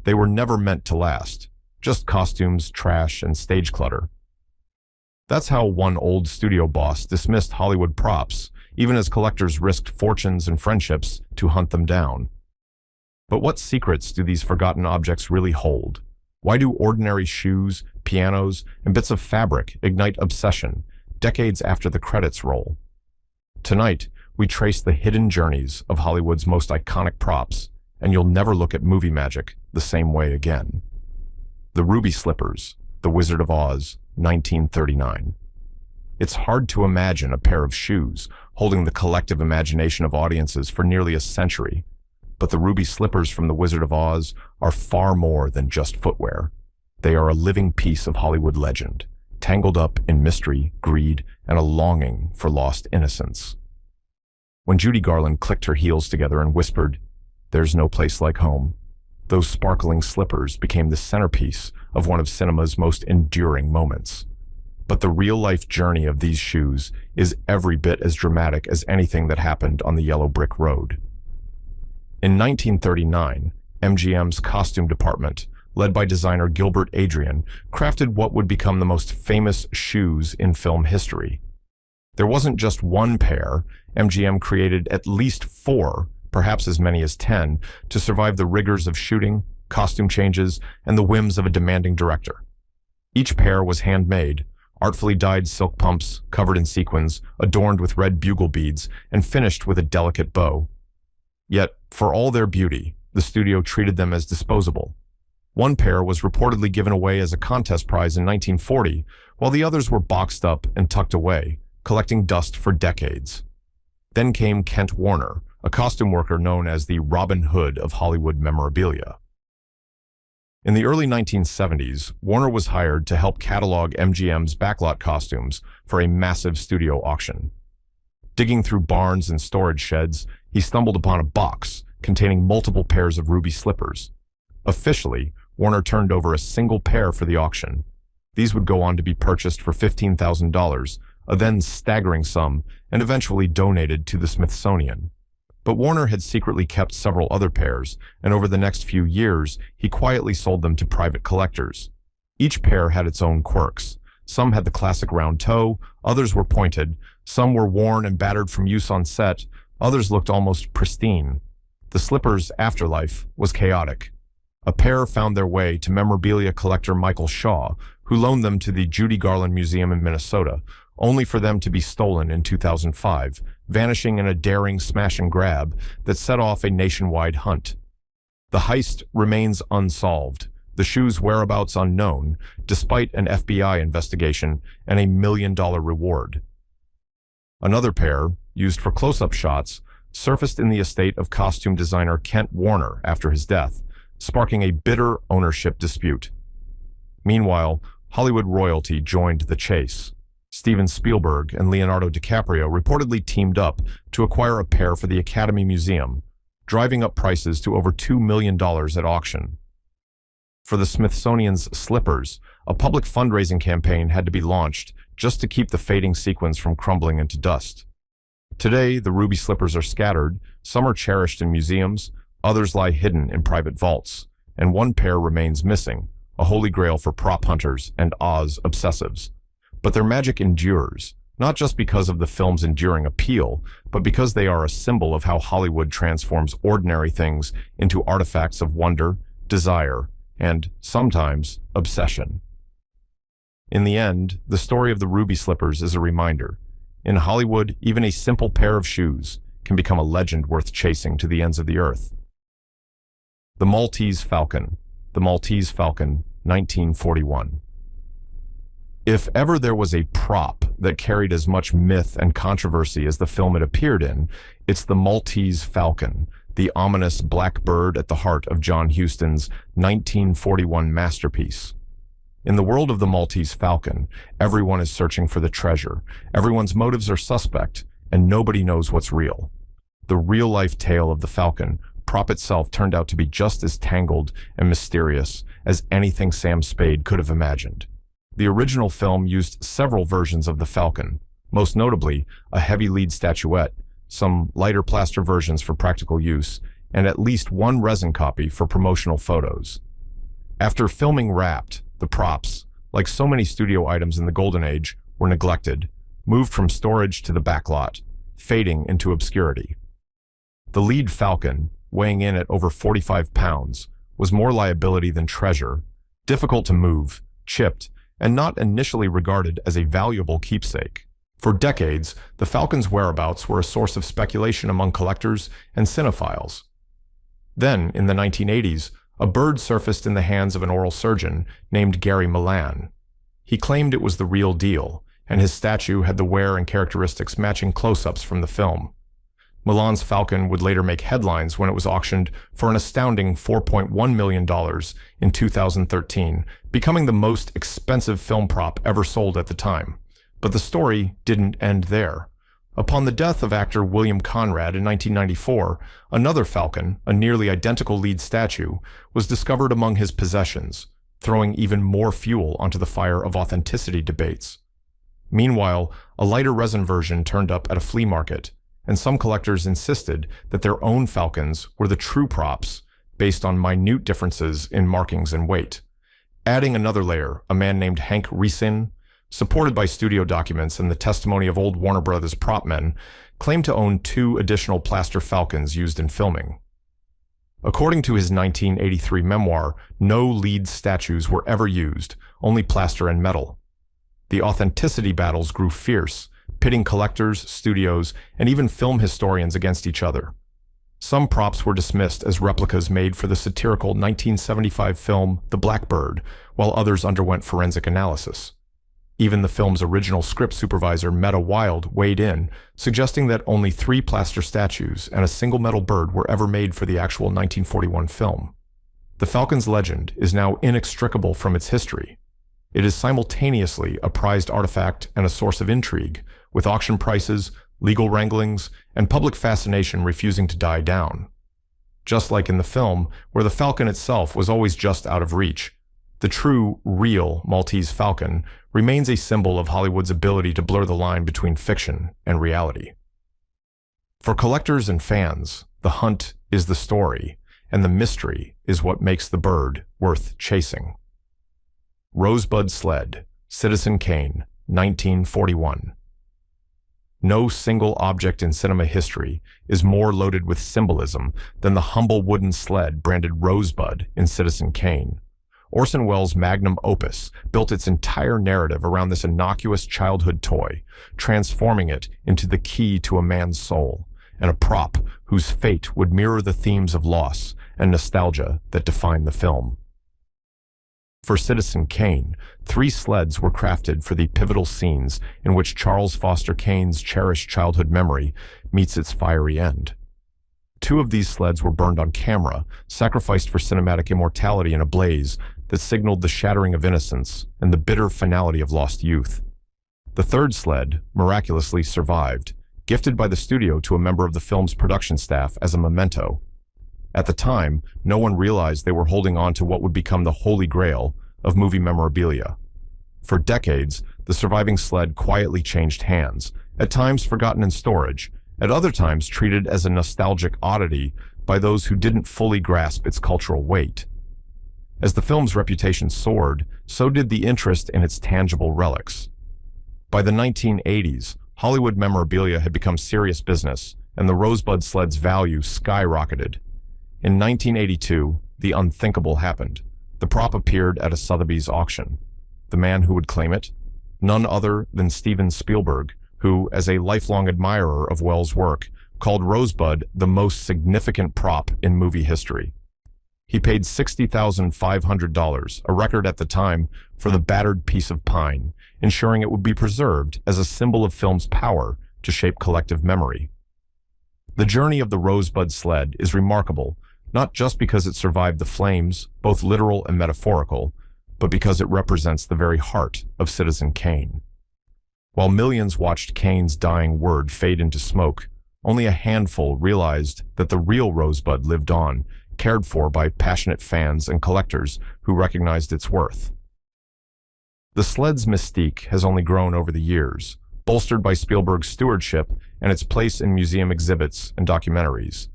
They were never meant to last. Just costumes, trash, and stage clutter. That's how one old studio boss dismissed Hollywood props, even as collectors risked fortunes and friendships to hunt them down. But what secrets do these forgotten objects really hold? Why do ordinary shoes, pianos, and bits of fabric ignite obsession decades after the credits roll? Tonight, we trace the hidden journeys of Hollywood's most iconic props, and you'll never look at movie magic the same way again. The Ruby Slippers, The Wizard of Oz, 1939. It's hard to imagine a pair of shoes holding the collective imagination of audiences for nearly a century, but the Ruby Slippers from The Wizard of Oz are far more than just footwear. They are a living piece of Hollywood legend, tangled up in mystery, greed, and a longing for lost innocence. When Judy Garland clicked her heels together and whispered, "There's no place like home," those sparkling slippers became the centerpiece of one of cinema's most enduring moments. But the real-life journey of these shoes is every bit as dramatic as anything that happened on the yellow brick road. In 1939, MGM's costume department, led by designer Gilbert Adrian, crafted what would become the most famous shoes in film history. There wasn't just one pair. MGM created at least 4, perhaps as many as 10, to survive the rigors of shooting, costume changes, and the whims of a demanding director. Each pair was handmade, artfully dyed silk pumps, covered in sequins, adorned with red bugle beads, and finished with a delicate bow. Yet, for all their beauty, the studio treated them as disposable. One pair was reportedly given away as a contest prize in 1940, while the others were boxed up and tucked away, collecting dust for decades. Then came Kent Warner, a costume worker known as the Robin Hood of Hollywood memorabilia. In the early 1970s, Warner was hired to help catalog MGM's backlot costumes for a massive studio auction. Digging through barns and storage sheds, he stumbled upon a box containing multiple pairs of ruby slippers. Officially, Warner turned over a single pair for the auction. These would go on to be purchased for $15,000, a then staggering sum, and eventually donated to the Smithsonian. But Warner had secretly kept several other pairs, and over the next few years, he quietly sold them to private collectors. Each pair had its own quirks. Some had the classic round toe, others were pointed, some were worn and battered from use on set, others looked almost pristine. The slipper's afterlife was chaotic. A pair found their way to memorabilia collector Michael Shaw, who loaned them to the Judy Garland Museum in Minnesota, only for them to be stolen in 2005, vanishing in a daring smash and grab that set off a nationwide hunt. The heist remains unsolved, the shoes' whereabouts unknown, despite an FBI investigation and a $1 million reward. Another pair, used for close-up shots, surfaced in the estate of costume designer Kent Warner after his death, sparking a bitter ownership dispute. Meanwhile, Hollywood royalty joined the chase. Steven Spielberg and Leonardo DiCaprio reportedly teamed up to acquire a pair for the Academy Museum, driving up prices to over $2 million at auction. For the Smithsonian's slippers, a public fundraising campaign had to be launched just to keep the fading sequins from crumbling into dust. Today, the ruby slippers are scattered, some are cherished in museums, others lie hidden in private vaults, and one pair remains missing, a holy grail for prop hunters and Oz obsessives. But their magic endures, not just because of the film's enduring appeal, but because they are a symbol of how Hollywood transforms ordinary things into artifacts of wonder, desire, and, sometimes, obsession. In the end, the story of the ruby slippers is a reminder. In Hollywood, even a simple pair of shoes can become a legend worth chasing to the ends of the earth. The Maltese Falcon. The Maltese Falcon, 1941. If ever there was a prop that carried as much myth and controversy as the film it appeared in, it's the Maltese Falcon, the ominous black bird at the heart of John Huston's 1941 masterpiece. In the world of the Maltese Falcon, everyone is searching for the treasure, everyone's motives are suspect, and nobody knows what's real. The real-life tale of the Falcon, prop itself, turned out to be just as tangled and mysterious as anything Sam Spade could have imagined. The original film used several versions of the Falcon, most notably a heavy lead statuette, some lighter plaster versions for practical use, and at least one resin copy for promotional photos. After filming wrapped, the props, like so many studio items in the Golden Age, were neglected, moved from storage to the backlot, fading into obscurity. The lead Falcon, weighing in at over 45 pounds, was more liability than treasure, difficult to move, chipped, and not initially regarded as a valuable keepsake. For decades, the Falcon's whereabouts were a source of speculation among collectors and cinephiles. Then, in the 1980s, a bird surfaced in the hands of an oral surgeon named Gary Milan. He claimed it was the real deal, and his statue had the wear and characteristics matching close-ups from the film. Milan's Falcon would later make headlines when it was auctioned for an astounding $4.1 million in 2013, becoming the most expensive film prop ever sold at the time. But the story didn't end there. Upon the death of actor William Conrad in 1994, another Falcon, a nearly identical lead statue, was discovered among his possessions, throwing even more fuel onto the fire of authenticity debates. Meanwhile, a lighter resin version turned up at a flea market, and some collectors insisted that their own Falcons were the true props based on minute differences in markings and weight. Adding another layer, a man named Hank Riesin, supported by studio documents and the testimony of old Warner Brothers prop men, claimed to own 2 additional plaster Falcons used in filming. According to his 1983 memoir, no lead statues were ever used, only plaster and metal. The authenticity battles grew fierce, pitting collectors, studios, and even film historians against each other. Some props were dismissed as replicas made for the satirical 1975 film The Blackbird, while others underwent forensic analysis. Even the film's original script supervisor, Meta Wild, weighed in, suggesting that only 3 plaster statues and a single metal bird were ever made for the actual 1941 film. The Falcon's legend is now inextricable from its history. It is simultaneously a prized artifact and a source of intrigue, with auction prices, legal wranglings, and public fascination refusing to die down. Just like in the film, where the Falcon itself was always just out of reach, the true, real Maltese Falcon remains a symbol of Hollywood's ability to blur the line between fiction and reality. For collectors and fans, the hunt is the story, and the mystery is what makes the bird worth chasing. Rosebud Sled, Citizen Kane, 1941. No single object in cinema history is more loaded with symbolism than the humble wooden sled branded Rosebud in Citizen Kane. Orson Welles' magnum opus built its entire narrative around this innocuous childhood toy, transforming it into the key to a man's soul, and a prop whose fate would mirror the themes of loss and nostalgia that define the film. For Citizen Kane, 3 sleds were crafted for the pivotal scenes in which Charles Foster Kane's cherished childhood memory meets its fiery end. 2 of these sleds were burned on camera, sacrificed for cinematic immortality in a blaze that signaled the shattering of innocence and the bitter finality of lost youth. The 3rd sled miraculously survived, gifted by the studio to a member of the film's production staff as a memento. At the time, no one realized they were holding on to what would become the holy grail of movie memorabilia. For decades, the surviving sled quietly changed hands, at times forgotten in storage, at other times treated as a nostalgic oddity by those who didn't fully grasp its cultural weight. As the film's reputation soared, so did the interest in its tangible relics. By the 1980s, Hollywood memorabilia had become serious business, and the Rosebud Sled's value skyrocketed. In 1982, the unthinkable happened. The prop appeared at a Sotheby's auction. The man who would claim it? None other than Steven Spielberg, who, as a lifelong admirer of Welles' work, called Rosebud the most significant prop in movie history. He paid $60,500, a record at the time, for the battered piece of pine, ensuring it would be preserved as a symbol of film's power to shape collective memory. The journey of the Rosebud Sled is remarkable, not just because it survived the flames, both literal and metaphorical, but because it represents the very heart of Citizen Kane. While millions watched Kane's dying word fade into smoke, only a handful realized that the real Rosebud lived on, cared for by passionate fans and collectors who recognized its worth. The sled's mystique has only grown over the years, bolstered by Spielberg's stewardship and its place in museum exhibits and documentaries.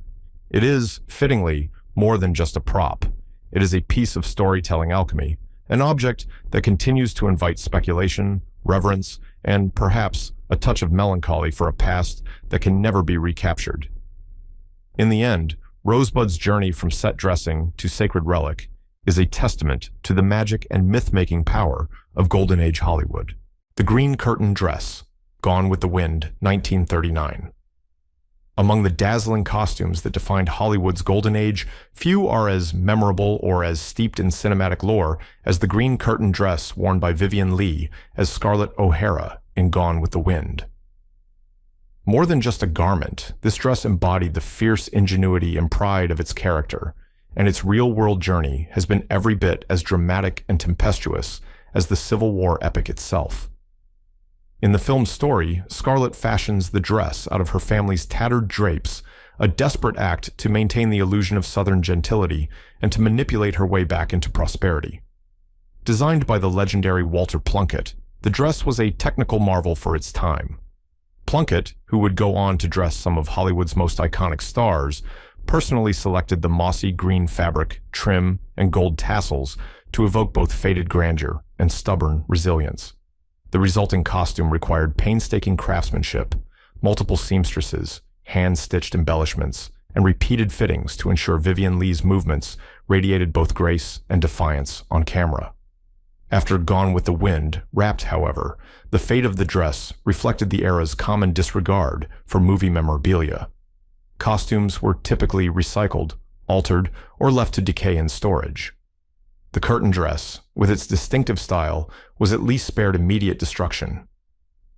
It is, fittingly, more than just a prop. it is a piece of storytelling alchemy, an object that continues to invite speculation, reverence, and perhaps a touch of melancholy for a past that can never be recaptured. In the end, Rosebud's journey from set dressing to sacred relic is a testament to the magic and myth-making power of Golden Age Hollywood. The Green Curtain Dress, Gone with the Wind, 1939. Among the dazzling costumes that defined Hollywood's golden age, few are as memorable or as steeped in cinematic lore as the green curtain dress worn by Vivien Leigh as Scarlett O'Hara in Gone with the Wind. More than just a garment, this dress embodied the fierce ingenuity and pride of its character, and its real-world journey has been every bit as dramatic and tempestuous as the Civil War epic itself. In the film's story, Scarlett fashions the dress out of her family's tattered drapes, a desperate act to maintain the illusion of Southern gentility and to manipulate her way back into prosperity. Designed by the legendary Walter Plunkett, the dress was a technical marvel for its time. Plunkett, who would go on to dress some of Hollywood's most iconic stars, personally selected the mossy green fabric, trim, and gold tassels to evoke both faded grandeur and stubborn resilience. The resulting costume required painstaking craftsmanship, multiple seamstresses, hand-stitched embellishments, and repeated fittings to ensure Vivien Leigh's movements radiated both grace and defiance on camera. After Gone with the Wind wrapped, however, the fate of the dress reflected the era's common disregard for movie memorabilia. Costumes were typically recycled, altered, or left to decay in storage. The curtain dress, with its distinctive style, was at least spared immediate destruction.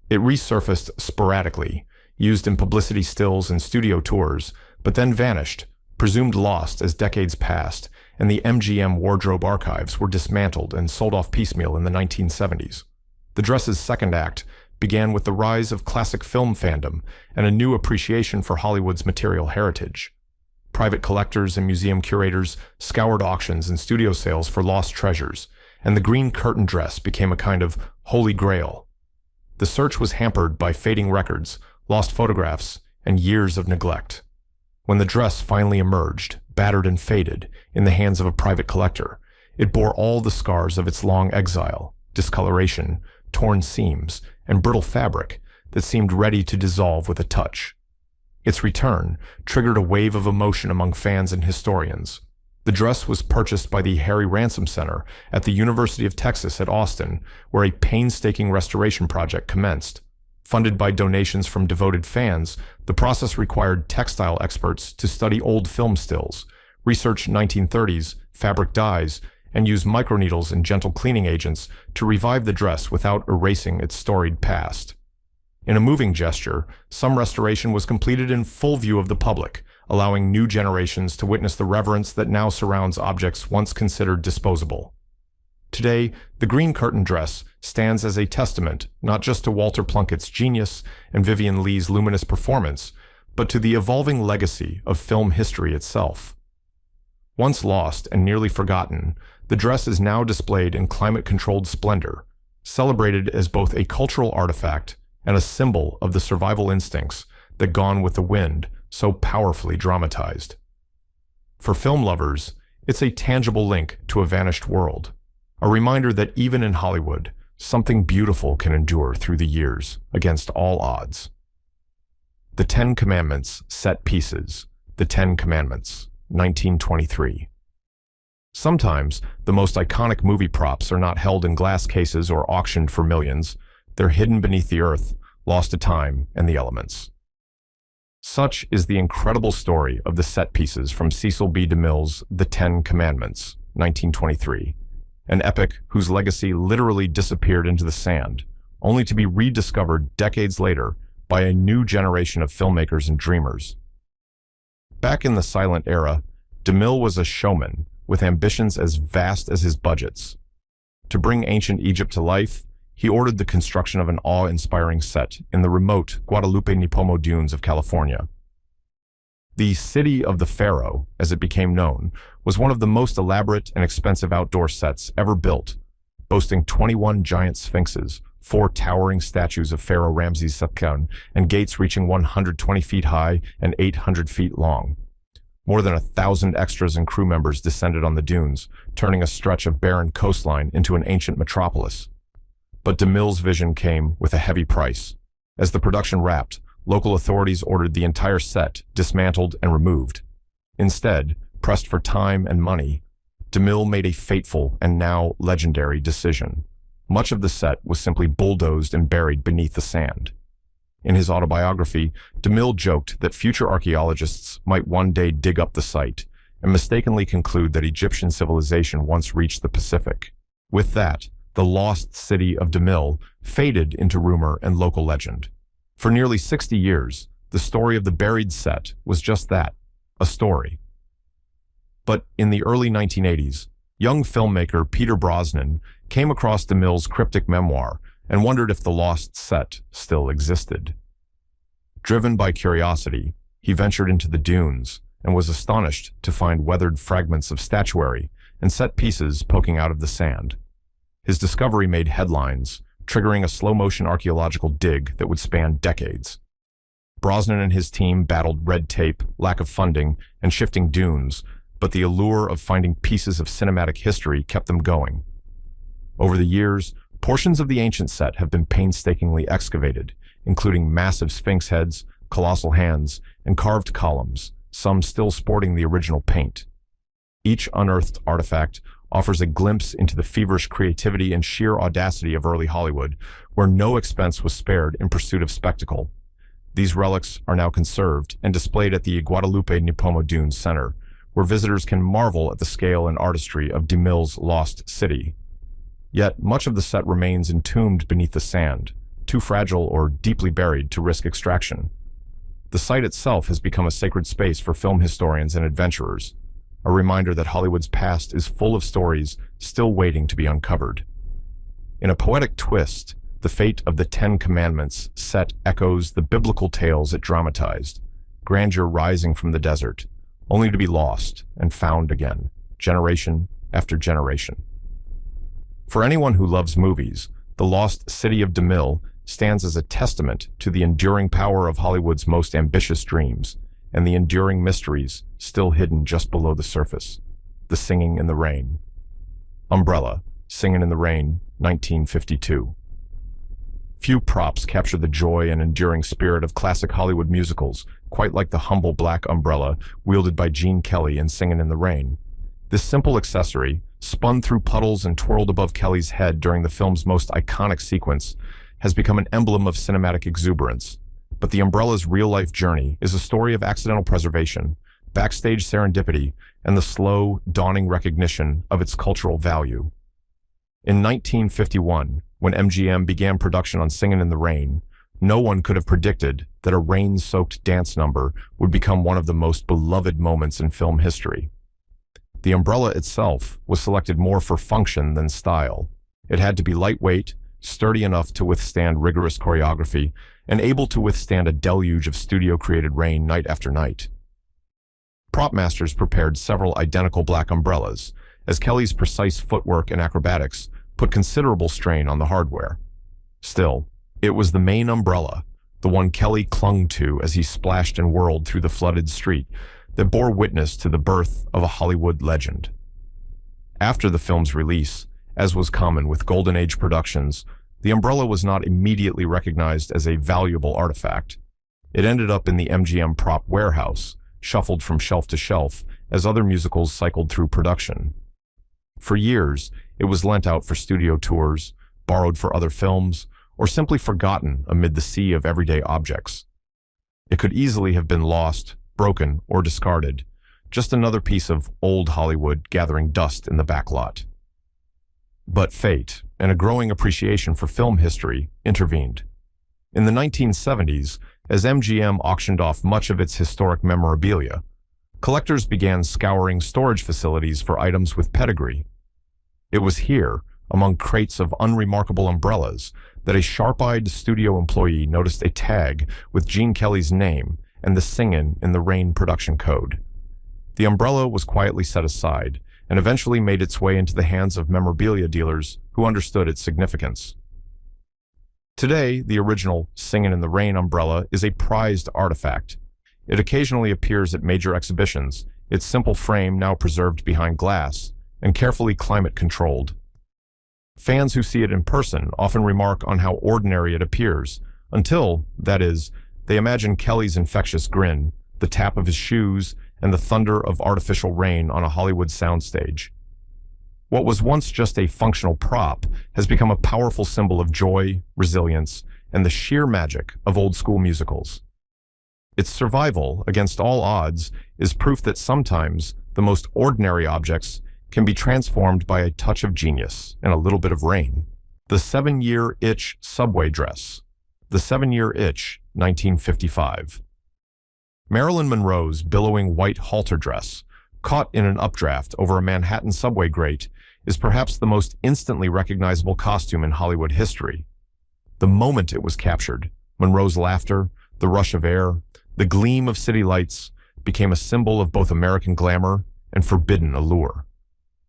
It resurfaced sporadically, used in publicity stills and studio tours, but then vanished, presumed lost as decades passed, and the MGM wardrobe archives were dismantled and sold off piecemeal in the 1970s. The dress's second act began with the rise of classic film fandom and a new appreciation for Hollywood's material heritage. Private collectors and museum curators scoured auctions and studio sales for lost treasures, and the green curtain dress became a kind of holy grail. The search was hampered by fading records, lost photographs, and years of neglect. When the dress finally emerged, battered and faded, in the hands of a private collector, it bore all the scars of its long exile, discoloration, torn seams, and brittle fabric that seemed ready to dissolve with a touch. Its return triggered a wave of emotion among fans and historians. The dress was purchased by the Harry Ransom Center at the University of Texas at Austin, where a painstaking restoration project commenced. Funded by donations from devoted fans, the process required textile experts to study old film stills, research 1930s fabric dyes, and use microneedles and gentle cleaning agents to revive the dress without erasing its storied past. In a moving gesture, some restoration was completed in full view of the public, allowing new generations to witness the reverence that now surrounds objects once considered disposable. Today, the green curtain dress stands as a testament not just to Walter Plunkett's genius and Vivien Leigh's luminous performance, but to the evolving legacy of film history itself. Once lost and nearly forgotten, the dress is now displayed in climate-controlled splendor, celebrated as both a cultural artifact and a symbol of the survival instincts that Gone with the Wind so powerfully dramatized. For film lovers, it's a tangible link to a vanished world, a reminder that even in Hollywood, something beautiful can endure through the years against all odds. The Ten Commandments Set Pieces, The Ten Commandments, 1923. Sometimes, the most iconic movie props are not held in glass cases or auctioned for millions. They're hidden beneath the earth, lost to time and the elements. Such is the incredible story of the set pieces from Cecil B. DeMille's The Ten Commandments, 1923, an epic whose legacy literally disappeared into the sand, only to be rediscovered decades later by a new generation of filmmakers and dreamers. Back in the silent era, DeMille was a showman with ambitions as vast as his budgets. To bring ancient Egypt to life, he ordered the construction of an awe-inspiring set in the remote Guadalupe-Nipomo dunes of California. The City of the Pharaoh, as it became known, was one of the most elaborate and expensive outdoor sets ever built, boasting 21 giant sphinxes, 4 towering statues of Pharaoh Ramses II, and gates reaching 120 feet high and 800 feet long. More than 1,000 extras and crew members descended on the dunes, turning a stretch of barren coastline into an ancient metropolis. But DeMille's vision came with a heavy price. As the production wrapped, local authorities ordered the entire set dismantled and removed. Instead, pressed for time and money, DeMille made a fateful and now legendary decision. Much of the set was simply bulldozed and buried beneath the sand. In his autobiography, DeMille joked that future archaeologists might one day dig up the site and mistakenly conclude that Egyptian civilization once reached the Pacific. With that, the lost city of DeMille faded into rumor and local legend. For nearly 60 years, the story of the buried set was just that, a story. But in the early 1980s, young filmmaker Peter Brosnan came across DeMille's cryptic memoir and wondered if the lost set still existed. Driven by curiosity, he ventured into the dunes and was astonished to find weathered fragments of statuary and set pieces poking out of the sand. His discovery made headlines, triggering a slow-motion archaeological dig that would span decades. Brosnan and his team battled red tape, lack of funding, and shifting dunes, but the allure of finding pieces of cinematic history kept them going. Over the years, portions of the ancient set have been painstakingly excavated, including massive sphinx heads, colossal hands, and carved columns, some still sporting the original paint. Each unearthed artifact offers a glimpse into the feverish creativity and sheer audacity of early Hollywood, where no expense was spared in pursuit of spectacle. These relics are now conserved and displayed at the Guadalupe Nipomo Dunes Center, where visitors can marvel at the scale and artistry of DeMille's lost city. Yet much of the set remains entombed beneath the sand, too fragile or deeply buried to risk extraction. The site itself has become a sacred space for film historians and adventurers, a reminder that Hollywood's past is full of stories still waiting to be uncovered. In a poetic twist, the fate of the Ten Commandments set echoes the biblical tales it dramatized, grandeur rising from the desert, only to be lost and found again, generation after generation. For anyone who loves movies, the lost city of DeMille stands as a testament to the enduring power of Hollywood's most ambitious dreams and the enduring mysteries still hidden just below the surface. The Singing in the Rain. Umbrella, Singing in the Rain, 1952. Few props capture the joy and enduring spirit of classic Hollywood musicals, quite like the humble black umbrella wielded by Gene Kelly in Singin' in the Rain. This simple accessory, spun through puddles and twirled above Kelly's head during the film's most iconic sequence, has become an emblem of cinematic exuberance. But the umbrella's real-life journey is a story of accidental preservation, backstage serendipity, and the slow, dawning recognition of its cultural value. In 1951, when MGM began production on Singin' in the Rain, no one could have predicted that a rain-soaked dance number would become one of the most beloved moments in film history. The umbrella itself was selected more for function than style. It had to be lightweight, sturdy enough to withstand rigorous choreography, and able to withstand a deluge of studio-created rain night after night. Prop masters prepared several identical black umbrellas, as Kelly's precise footwork and acrobatics put considerable strain on the hardware. Still, it was the main umbrella, the one Kelly clung to as he splashed and whirled through the flooded street, that bore witness to the birth of a Hollywood legend. After the film's release, as was common with Golden Age productions, the umbrella was not immediately recognized as a valuable artifact. It ended up in the MGM prop warehouse, shuffled from shelf to shelf as other musicals cycled through production. For years, it was lent out for studio tours, borrowed for other films, or simply forgotten amid the sea of everyday objects. It could easily have been lost, broken, or discarded, just another piece of old Hollywood gathering dust in the back lot. But fate, and a growing appreciation for film history, intervened. In the 1970s, as MGM auctioned off much of its historic memorabilia, collectors began scouring storage facilities for items with pedigree. It was here, among crates of unremarkable umbrellas, that a sharp-eyed studio employee noticed a tag with Gene Kelly's name and the Singin' in the Rain production code. The umbrella was quietly set aside and eventually made its way into the hands of memorabilia dealers who understood its significance. Today, the original Singin' in the Rain umbrella is a prized artifact. It occasionally appears at major exhibitions, its simple frame now preserved behind glass and carefully climate-controlled. Fans who see it in person often remark on how ordinary it appears, until, that is, they imagine Kelly's infectious grin, the tap of his shoes, and the thunder of artificial rain on a Hollywood soundstage. What was once just a functional prop has become a powerful symbol of joy, resilience, and the sheer magic of old-school musicals. Its survival, against all odds, is proof that sometimes the most ordinary objects can be transformed by a touch of genius and a little bit of rain. The 7-Year Itch subway dress. The 7-Year Itch, 1955. Marilyn Monroe's billowing white halter dress, caught in an updraft over a Manhattan subway grate, is perhaps the most instantly recognizable costume in Hollywood history. The moment it was captured, Monroe's laughter, the rush of air, the gleam of city lights became a symbol of both American glamour and forbidden allure.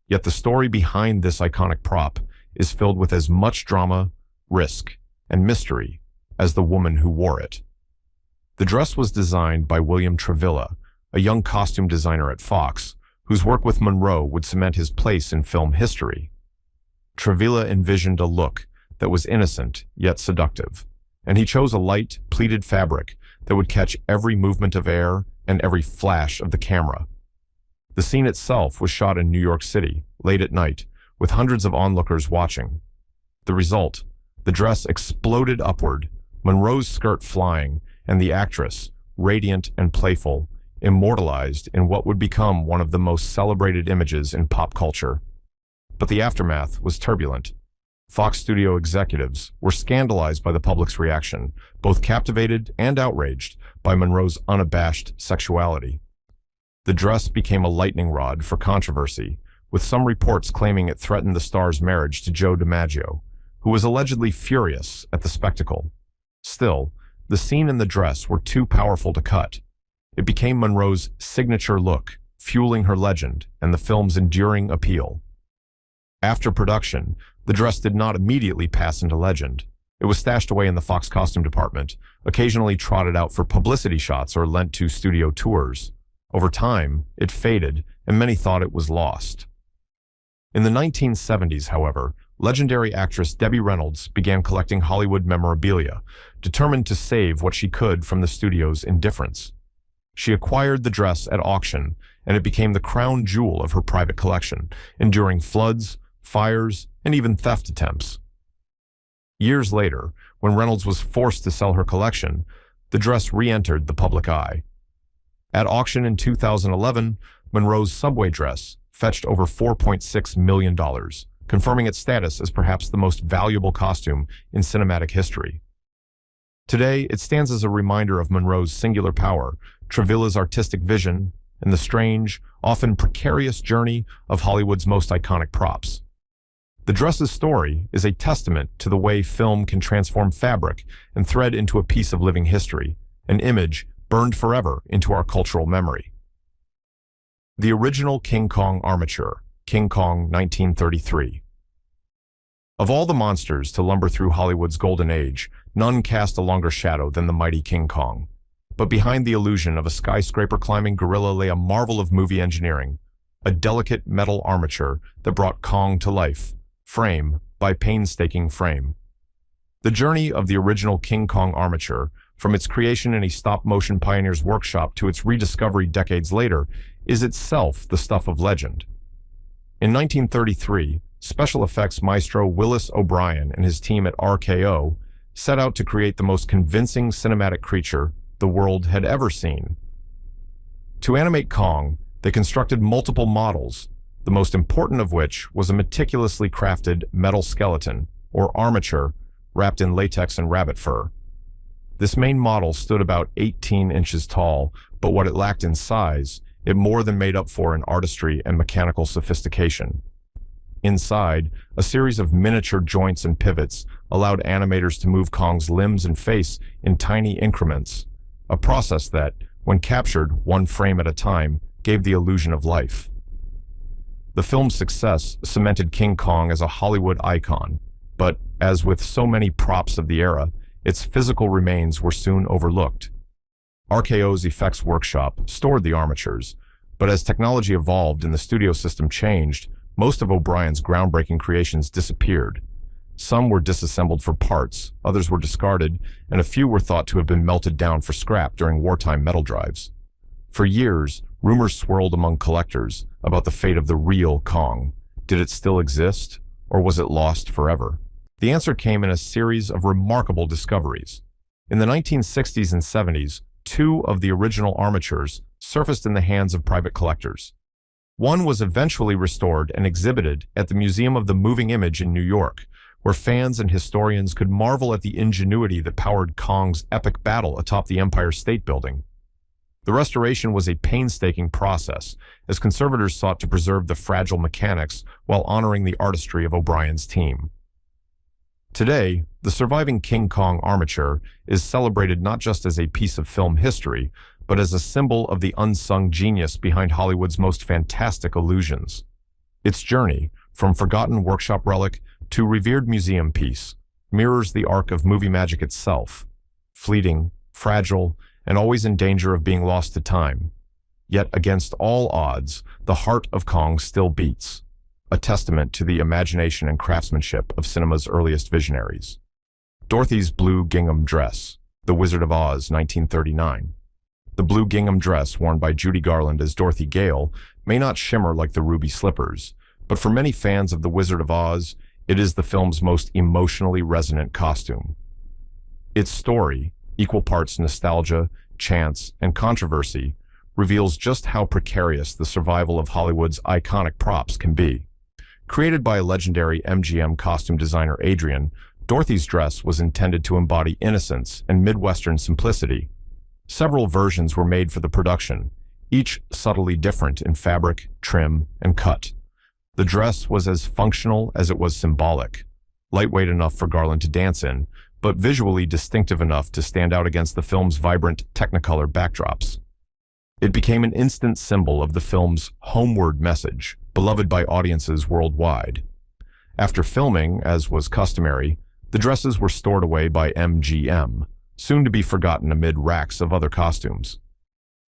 Yet the story behind this iconic prop is filled with as much drama, risk, and mystery as the woman who wore it. The dress was designed by William Travilla, a young costume designer at Fox, whose work with Monroe would cement his place in film history. Travilla envisioned a look that was innocent yet seductive, and he chose a light, pleated fabric that would catch every movement of air and every flash of the camera. The scene itself was shot in New York City, late at night, with hundreds of onlookers watching. The result, the dress exploded upward, Monroe's skirt flying, and the actress, radiant and playful, immortalized in what would become one of the most celebrated images in pop culture. But the aftermath was turbulent. Fox studio executives were scandalized by the public's reaction, both captivated and outraged by Monroe's unabashed sexuality. The dress became a lightning rod for controversy, with some reports claiming it threatened the star's marriage to Joe DiMaggio, who was allegedly furious at the spectacle. Still, the scene and the dress were too powerful to cut. It became Monroe's signature look, fueling her legend and the film's enduring appeal. After production, the dress did not immediately pass into legend. It was stashed away in the Fox costume department, occasionally trotted out for publicity shots or lent to studio tours. Over time, it faded, and many thought it was lost. In the 1970s, however, legendary actress Debbie Reynolds began collecting Hollywood memorabilia, determined to save what she could from the studio's indifference. She acquired the dress at auction, and it became the crown jewel of her private collection, enduring floods, fires, and even theft attempts. Years later, when Reynolds was forced to sell her collection, the dress re-entered the public eye. At auction in 2011, Monroe's subway dress fetched over $4.6 million, confirming its status as perhaps the most valuable costume in cinematic history. Today, it stands as a reminder of Monroe's singular power, Travilla's artistic vision, and the strange, often precarious journey of Hollywood's most iconic props. The dress's story is a testament to the way film can transform fabric and thread into a piece of living history, an image burned forever into our cultural memory. The original King Kong Armature, King Kong 1933. Of all the monsters to lumber through Hollywood's golden age, none cast a longer shadow than the mighty King Kong. But behind the illusion of a skyscraper-climbing gorilla lay a marvel of movie engineering, a delicate metal armature that brought Kong to life, frame by painstaking frame. The journey of the original King Kong Armature, from its creation in a stop-motion pioneer's workshop to its rediscovery decades later, is itself the stuff of legend. In 1933, special effects maestro Willis O'Brien and his team at RKO set out to create the most convincing cinematic creature the world had ever seen. To animate Kong, they constructed multiple models, the most important of which was a meticulously crafted metal skeleton, or armature, wrapped in latex and rabbit fur. This main model stood about 18 inches tall, but what it lacked in size, it more than made up for in artistry and mechanical sophistication. Inside, a series of miniature joints and pivots allowed animators to move Kong's limbs and face in tiny increments, a process that, when captured one frame at a time, gave the illusion of life. The film's success cemented King Kong as a Hollywood icon, but, as with so many props of the era, its physical remains were soon overlooked. RKO's effects workshop stored the armatures, But as technology evolved and the studio system changed, most of O'Brien's groundbreaking creations disappeared. Some were disassembled for parts, others were discarded, and a few were thought to have been melted down for scrap during wartime metal drives. For years, rumors swirled among collectors about the fate of the real Kong. Did it still exist, or was it lost forever? The answer came in a series of remarkable discoveries. In the 1960s and 70s, two of the original armatures surfaced in the hands of private collectors. One was eventually restored and exhibited at the Museum of the Moving Image in New York, where fans and historians could marvel at the ingenuity that powered Kong's epic battle atop the Empire State Building. The restoration was a painstaking process, as conservators sought to preserve the fragile mechanics while honoring the artistry of O'Brien's team. Today, the surviving King Kong armature is celebrated not just as a piece of film history, but as a symbol of the unsung genius behind Hollywood's most fantastic illusions. Its journey, from forgotten workshop relic to revered museum piece, mirrors the arc of movie magic itself, fleeting, fragile, and always in danger of being lost to time. Yet against all odds, the heart of Kong still beats, a testament to the imagination and craftsmanship of cinema's earliest visionaries. Dorothy's blue gingham dress, The Wizard of Oz, 1939. The blue gingham dress worn by Judy Garland as Dorothy Gale may not shimmer like the ruby slippers, but for many fans of The Wizard of Oz, it is the film's most emotionally resonant costume. Its story, equal parts nostalgia, chance, and controversy, reveals just how precarious the survival of Hollywood's iconic props can be. Created by legendary MGM costume designer Adrian, Dorothy's dress was intended to embody innocence and Midwestern simplicity. Several versions were made for the production, each subtly different in fabric, trim, and cut. The dress was as functional as it was symbolic, lightweight enough for Garland to dance in, but visually distinctive enough to stand out against the film's vibrant Technicolor backdrops. It became an instant symbol of the film's homeward message, beloved by audiences worldwide. After filming, as was customary, the dresses were stored away by MGM, soon to be forgotten amid racks of other costumes.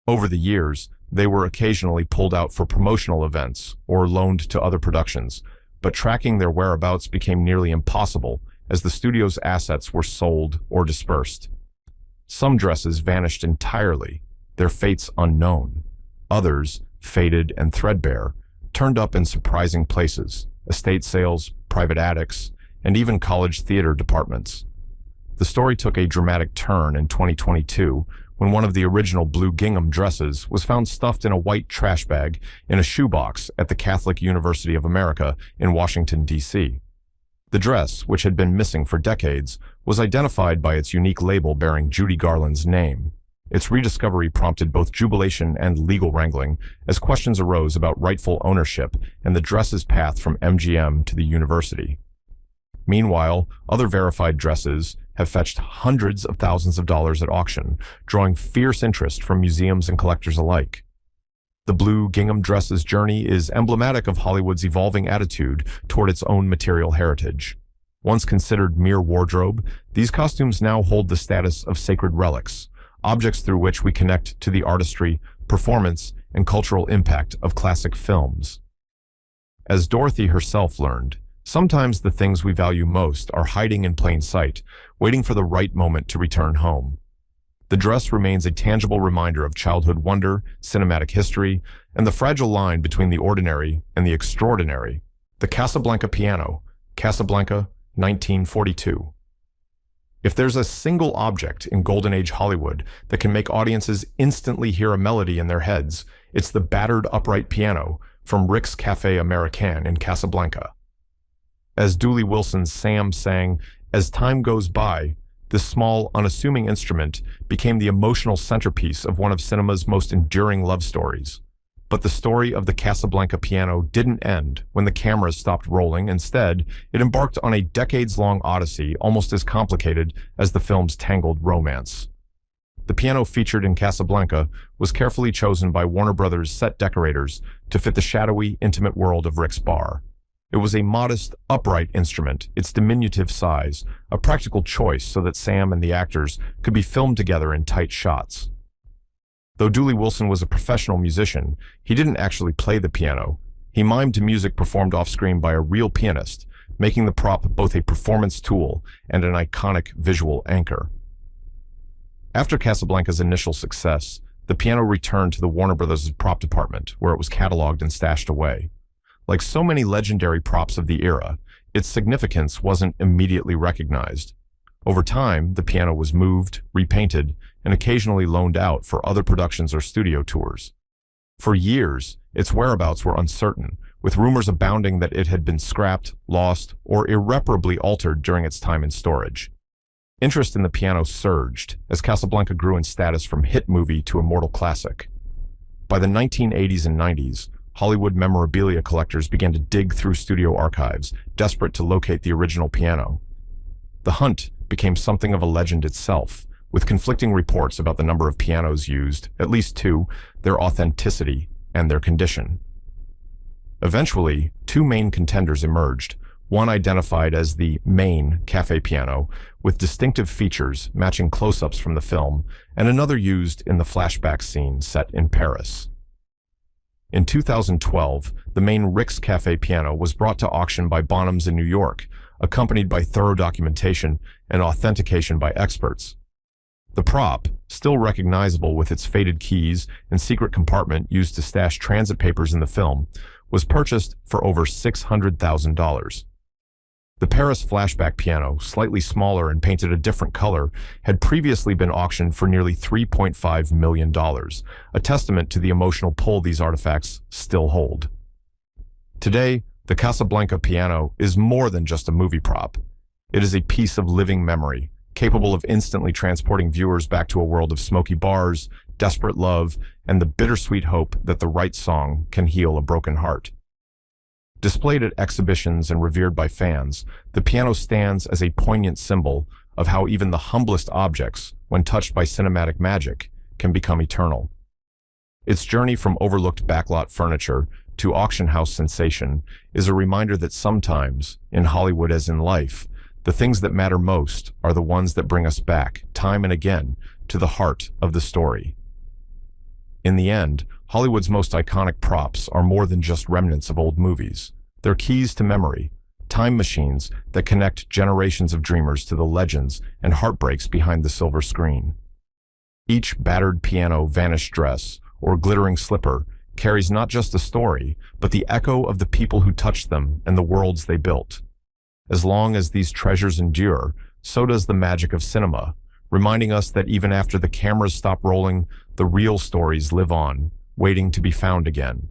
Over the years, they were occasionally pulled out for promotional events or loaned to other productions, but tracking their whereabouts became nearly impossible as the studio's assets were sold or dispersed. Some dresses vanished entirely, their fates unknown. Others, faded and threadbare, turned up in surprising places, estate sales, private attics, and even college theater departments. The story took a dramatic turn in 2022 when one of the original blue gingham dresses was found stuffed in a white trash bag in a shoebox at the Catholic University of America in Washington, D.C. The dress, which had been missing for decades, was identified by its unique label bearing Judy Garland's name. Its rediscovery prompted both jubilation and legal wrangling as questions arose about rightful ownership and the dress's path from MGM to the university. Meanwhile, other verified dresses have fetched hundreds of thousands of dollars at auction, drawing fierce interest from museums and collectors alike. The blue gingham dress's journey is emblematic of Hollywood's evolving attitude toward its own material heritage. Once considered mere wardrobe, these costumes now hold the status of sacred relics, objects through which we connect to the artistry, performance, and cultural impact of classic films. As Dorothy herself learned, sometimes the things we value most are hiding in plain sight, waiting for the right moment to return home. The dress remains a tangible reminder of childhood wonder, cinematic history, and the fragile line between the ordinary and the extraordinary. The Casablanca Piano, Casablanca, 1942. If there's a single object in Golden Age Hollywood that can make audiences instantly hear a melody in their heads, it's the battered upright piano from Rick's Café Américain in Casablanca. As Dooley Wilson's Sam sang, "As time goes by," this small, unassuming instrument became the emotional centerpiece of one of cinema's most enduring love stories. But the story of the Casablanca Piano didn't end when the cameras stopped rolling. Instead, it embarked on a decades-long odyssey almost as complicated as the film's tangled romance. The piano featured in Casablanca was carefully chosen by Warner Brothers set decorators to fit the shadowy, intimate world of Rick's bar. It was a modest, upright instrument, its diminutive size, a practical choice so that Sam and the actors could be filmed together in tight shots. Though Dooley Wilson was a professional musician, he didn't actually play the piano. He mimed to music performed off-screen by a real pianist, making the prop both a performance tool and an iconic visual anchor. After Casablanca's initial success, the piano returned to the Warner Brothers' prop department, where it was cataloged and stashed away. Like so many legendary props of the era, its significance wasn't immediately recognized. Over time, the piano was moved, repainted, and occasionally loaned out for other productions or studio tours. For years, its whereabouts were uncertain, with rumors abounding that it had been scrapped, lost, or irreparably altered during its time in storage. Interest in the piano surged as Casablanca grew in status from hit movie to immortal classic. By the 1980s and 90s, Hollywood memorabilia collectors began to dig through studio archives, desperate to locate the original piano. The hunt became something of a legend itself, with conflicting reports about the number of pianos used, at least two, their authenticity, and their condition. Eventually, two main contenders emerged, one identified as the main cafe piano, with distinctive features matching close-ups from the film, and another used in the flashback scene set in Paris. In 2012, the main Rick's Cafe piano was brought to auction by Bonhams in New York, accompanied by thorough documentation and authentication by experts. The prop, still recognizable with its faded keys and secret compartment used to stash transit papers in the film, was purchased for over $600,000. The Paris flashback piano, slightly smaller and painted a different color, had previously been auctioned for nearly $3.5 million, a testament to the emotional pull these artifacts still hold. Today, the Casablanca piano is more than just a movie prop. It is a piece of living memory, capable of instantly transporting viewers back to a world of smoky bars, desperate love, and the bittersweet hope that the right song can heal a broken heart. Displayed at exhibitions and revered by fans, the piano stands as a poignant symbol of how even the humblest objects, when touched by cinematic magic, can become eternal. Its journey from overlooked backlot furniture to auction house sensation is a reminder that sometimes, in Hollywood as in life, the things that matter most are the ones that bring us back, time and again, to the heart of the story. In the end, Hollywood's most iconic props are more than just remnants of old movies. They're keys to memory, time machines that connect generations of dreamers to the legends and heartbreaks behind the silver screen. Each battered piano, vanished dress, or glittering slipper carries not just a story, but the echo of the people who touched them and the worlds they built. As long as these treasures endure, so does the magic of cinema, reminding us that even after the cameras stop rolling, the real stories live on, waiting to be found again.